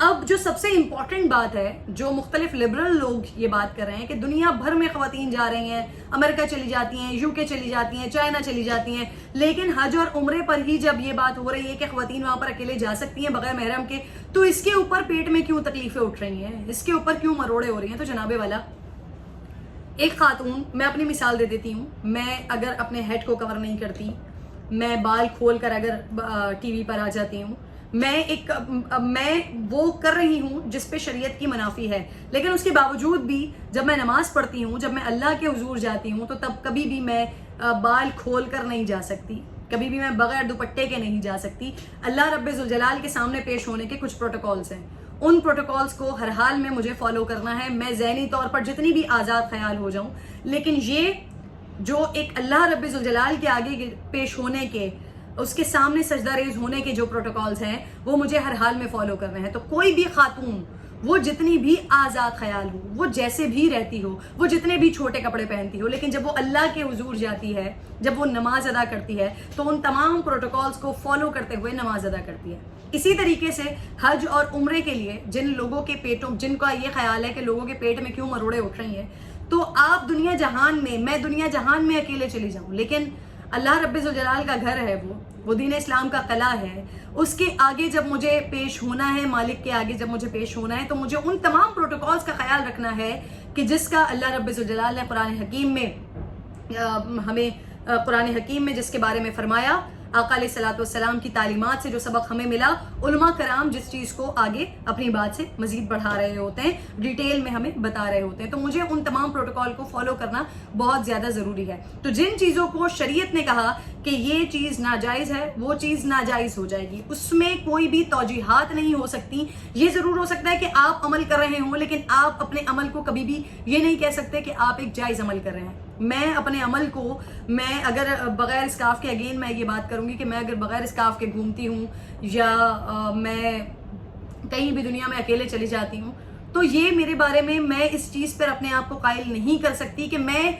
اب جو سب سے امپورٹنٹ بات ہے، جو مختلف لبرل لوگ یہ بات کر رہے ہیں کہ دنیا بھر میں خواتین جا رہی ہیں، امریکہ چلی جاتی ہیں، UK چلی جاتی ہیں، چائنا چلی جاتی ہیں، لیکن حج اور عمرے پر ہی جب یہ بات ہو رہی ہے کہ خواتین وہاں پر اکیلے جا سکتی ہیں بغیر محرم کے، تو اس کے اوپر پیٹ میں کیوں تکلیفیں اٹھ رہی ہیں، اس کے اوپر کیوں مروڑے ہو رہی ہیں؟ تو جناب والا، ایک خاتون، میں اپنی مثال دے دیتی ہوں، میں اگر اپنے ہیڈ کو کور نہیں کرتی، میں بال کھول کر اگر ٹی وی پر آ جاتی ہوں، میں وہ کر رہی ہوں جس پہ شریعت کی منافی ہے، لیکن اس کے باوجود بھی جب میں نماز پڑھتی ہوں، جب میں اللہ کے حضور جاتی ہوں، تو تب کبھی بھی میں بال کھول کر نہیں جا سکتی، کبھی بھی میں بغیر دوپٹے کے نہیں جا سکتی۔ اللہ رب ذوالجلال کے سامنے پیش ہونے کے کچھ پروٹوکولز ہیں، ان پروٹوکولز کو ہر حال میں مجھے فالو کرنا ہے، میں ذہنی طور پر جتنی بھی آزاد خیال ہو جاؤں، لیکن یہ جو ایک اللہ رب ذوالجلال کے آگے پیش ہونے کے، اس کے سامنے سجدہ ریز ہونے کے جو پروٹوکولز ہیں، وہ مجھے ہر حال میں فالو کرنے ہیں۔ تو کوئی بھی خاتون، وہ جتنی بھی آزاد خیال ہو، وہ جیسے بھی رہتی ہو، وہ جتنے بھی چھوٹے کپڑے پہنتی ہو، لیکن جب وہ اللہ کے حضور جاتی ہے، جب وہ نماز ادا کرتی ہے، تو ان تمام پروٹوکولز کو فالو کرتے ہوئے نماز ادا کرتی ہے۔ اسی طریقے سے حج اور عمرے کے لیے جن لوگوں کے پیٹوں، جن کا یہ خیال ہے کہ لوگوں کے پیٹ میں کیوں مروڑے اٹھ رہی ہیں، تو آپ دنیا جہان میں، میں دنیا جہان میں اکیلے چلی جاؤں، لیکن اللہ رب ذوالجلال کا گھر ہے، وہ دین اسلام کا قلعہ ہے، اس کے آگے جب مجھے پیش ہونا ہے، مالک کے آگے جب مجھے پیش ہونا ہے، تو مجھے ان تمام پروٹوکولز کا خیال رکھنا ہے کہ جس کا اللہ رب ذوالجلال نے قرآن حکیم میں ہمیں قرآن حکیم میں جس کے بارے میں فرمایا، آقا علیہ الصلوۃ والسلام کی تعلیمات سے جو سبق ہمیں ملا، علماء کرام جس چیز کو آگے اپنی بات سے مزید بڑھا رہے ہوتے ہیں، ڈیٹیل میں ہمیں بتا رہے ہوتے ہیں، تو مجھے ان تمام پروٹوکول کو فالو کرنا بہت زیادہ ضروری ہے۔ تو جن چیزوں کو شریعت نے کہا کہ یہ چیز ناجائز ہے، وہ چیز ناجائز ہو جائے گی، اس میں کوئی بھی توجیحات نہیں ہو سکتی۔ یہ ضرور ہو سکتا ہے کہ آپ عمل کر رہے ہوں، لیکن آپ اپنے عمل کو کبھی بھی یہ نہیں کہہ سکتے کہ آپ ایک جائز عمل کر رہے ہیں۔ میں اپنے عمل کو، میں اگر بغیر اسکارف کے، اگین میں یہ بات کروں گی کہ میں اگر بغیر اسکارف کے گھومتی ہوں، یا میں کہیں بھی دنیا میں اکیلے چلی جاتی ہوں، تو یہ میرے بارے میں اس چیز پر اپنے آپ کو قائل نہیں کر سکتی کہ میں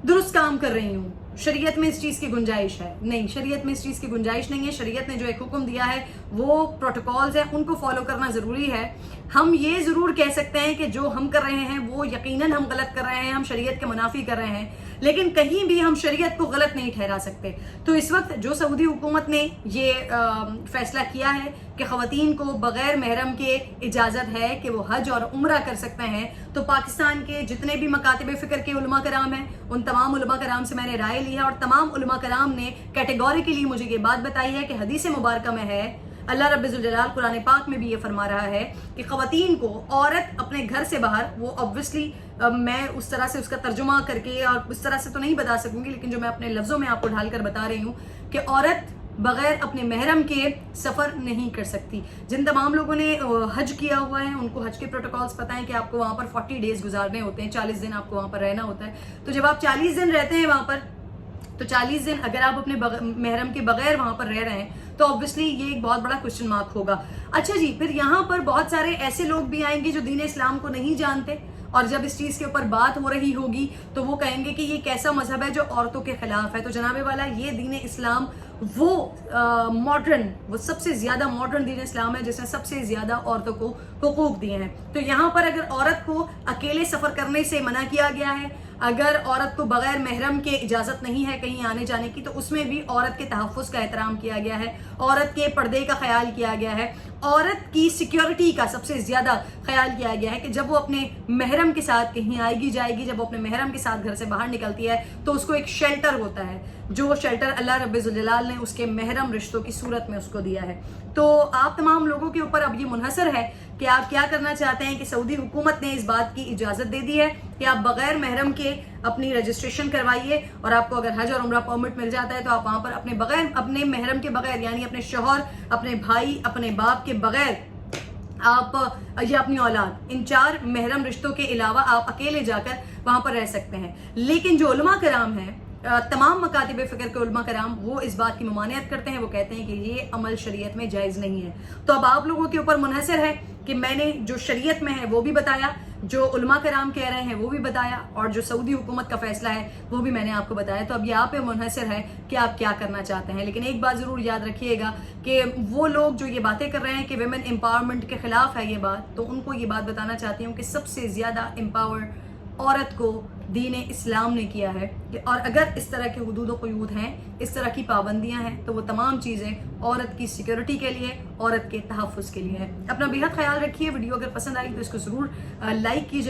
درست کام کر رہی ہوں۔ شریعت میں اس چیز کی گنجائش ہے نہیں، شریعت میں اس چیز کی گنجائش نہیں ہے۔ شریعت نے جو ایک حکم دیا ہے، وہ پروٹوکولز ہیں، ان کو فالو کرنا ضروری ہے۔ ہم یہ ضرور کہہ سکتے ہیں کہ جو ہم کر رہے ہیں وہ یقیناً ہم غلط کر رہے ہیں، ہم شریعت کے منافی کر رہے ہیں، لیکن کہیں بھی ہم شریعت کو غلط نہیں ٹھہرا سکتے۔ تو اس وقت جو سعودی حکومت نے یہ فیصلہ کیا ہے کہ خواتین کو بغیر محرم کے اجازت ہے کہ وہ حج اور عمرہ کر سکتے ہیں، تو پاکستان کے جتنے بھی مکاتب فکر کے علماء کرام ہیں، ان تمام علماء کرام سے میں نے رائے لی ہے، اور تمام علماء کرام نے کیٹیگوریکلی مجھے یہ بات بتائی ہے کہ حدیث مبارکہ میں ہے، اللہ رب ذوالجلال قرآن پاک میں بھی یہ فرما رہا ہے کہ خواتین کو، عورت اپنے گھر سے باہر، وہ obviously میں اس طرح سے اس کا ترجمہ کر کے اور اس طرح سے تو نہیں بتا سکوں گی، لیکن جو میں اپنے لفظوں میں آپ کو ڈھال کر بتا رہی ہوں کہ عورت بغیر اپنے محرم کے سفر نہیں کر سکتی۔ جن تمام لوگوں نے حج کیا ہوا ہے، ان کو حج کے پروٹوکولز پتہ ہیں کہ آپ کو وہاں پر 40 ڈیز گزارنے ہوتے ہیں، 40 دن آپ کو وہاں پر رہنا ہوتا ہے۔ تو جب آپ 40 دن رہتے ہیں وہاں پر، تو 40 دن اگر آپ اپنے محرم کے بغیر وہاں پر رہ رہے ہیں، تو obviously یہ ایک بہت بڑا کوشچن مارک ہوگا۔ اچھا جی، پھر یہاں پر بہت سارے ایسے لوگ بھی آئیں گے جو دین اسلام کو نہیں جانتے، اور جب اس چیز کے اوپر بات ہو رہی ہوگی تو وہ کہیں گے کہ یہ کیسا مذہب ہے جو عورتوں کے خلاف ہے۔ تو جناب والا، یہ دین اسلام وہ ماڈرن، وہ سب سے زیادہ ماڈرن دین اسلام ہے جس نے سب سے زیادہ عورتوں کو حقوق دیے ہیں۔ تو یہاں پر اگر عورت کو اکیلے سفر کرنے سے منع کیا گیا ہے، اگر عورت کو بغیر محرم کے اجازت نہیں ہے کہیں آنے جانے کی، تو اس میں بھی عورت کے تحفظ کا احترام کیا گیا ہے، عورت کے پردے کا خیال کیا گیا ہے، عورت کی سیکیورٹی کا سب سے زیادہ خیال کیا گیا ہے کہ جب وہ اپنے محرم کے ساتھ کہیں آئے گی جائے گی، جب وہ اپنے محرم کے ساتھ گھر سے باہر نکلتی ہے، تو اس کو ایک شیلٹر ہوتا ہے، جو شیلٹر اللہ رب ذوالجلال نے اس کے محرم رشتوں کی صورت میں اس کو دیا ہے۔ تو آپ تمام لوگوں کے اوپر اب یہ منحصر ہے کہ آپ کیا کرنا چاہتے ہیں۔ کہ سعودی حکومت نے اس بات کی اجازت دے دی ہے کہ آپ بغیر محرم کے اپنی رجسٹریشن کروائیے، اور آپ کو اگر حج اور عمرہ پرمٹ مل جاتا ہے تو آپ وہاں پر اپنے محرم کے بغیر، یعنی اپنے شوہر، اپنے بھائی، اپنے باپ کے بغیر، آپ یا اپنی اولاد، ان 4 محرم رشتوں کے علاوہ آپ اکیلے جا کر وہاں پر رہ سکتے ہیں۔ لیکن جو علماء کرام ہیں، تمام مکاتب فکر کے علماء کرام، وہ اس بات کی ممانعت کرتے ہیں، وہ کہتے ہیں کہ یہ عمل شریعت میں جائز نہیں ہے۔ تو اب آپ لوگوں کے اوپر منحصر ہے کہ میں نے جو شریعت میں ہے وہ بھی بتایا، جو علماء کرام کہہ رہے ہیں وہ بھی بتایا، اور جو سعودی حکومت کا فیصلہ ہے وہ بھی میں نے آپ کو بتایا. تو اب یہ آپ پہ منحصر ہے کہ آپ کیا کرنا چاہتے ہیں. لیکن ایک بات ضرور یاد رکھیے گا کہ وہ لوگ جو یہ باتیں کر رہے ہیں کہ ویمن امپاورمنٹ کے خلاف ہے یہ بات، تو ان کو یہ بات بتانا چاہتی ہوں کہ سب سے زیادہ امپاور عورت کو دین اسلام نے کیا ہے. اور اگر اس طرح کے حدود و قیود ہیں، اس طرح کی پابندیاں ہیں، تو وہ تمام چیزیں عورت کی سیکیورٹی کے لیے، عورت کے تحفظ کے لیے ہے. اپنا بے حد خیال رکھیے. ویڈیو اگر پسند آئی تو اس کو ضرور لائک کیجیے.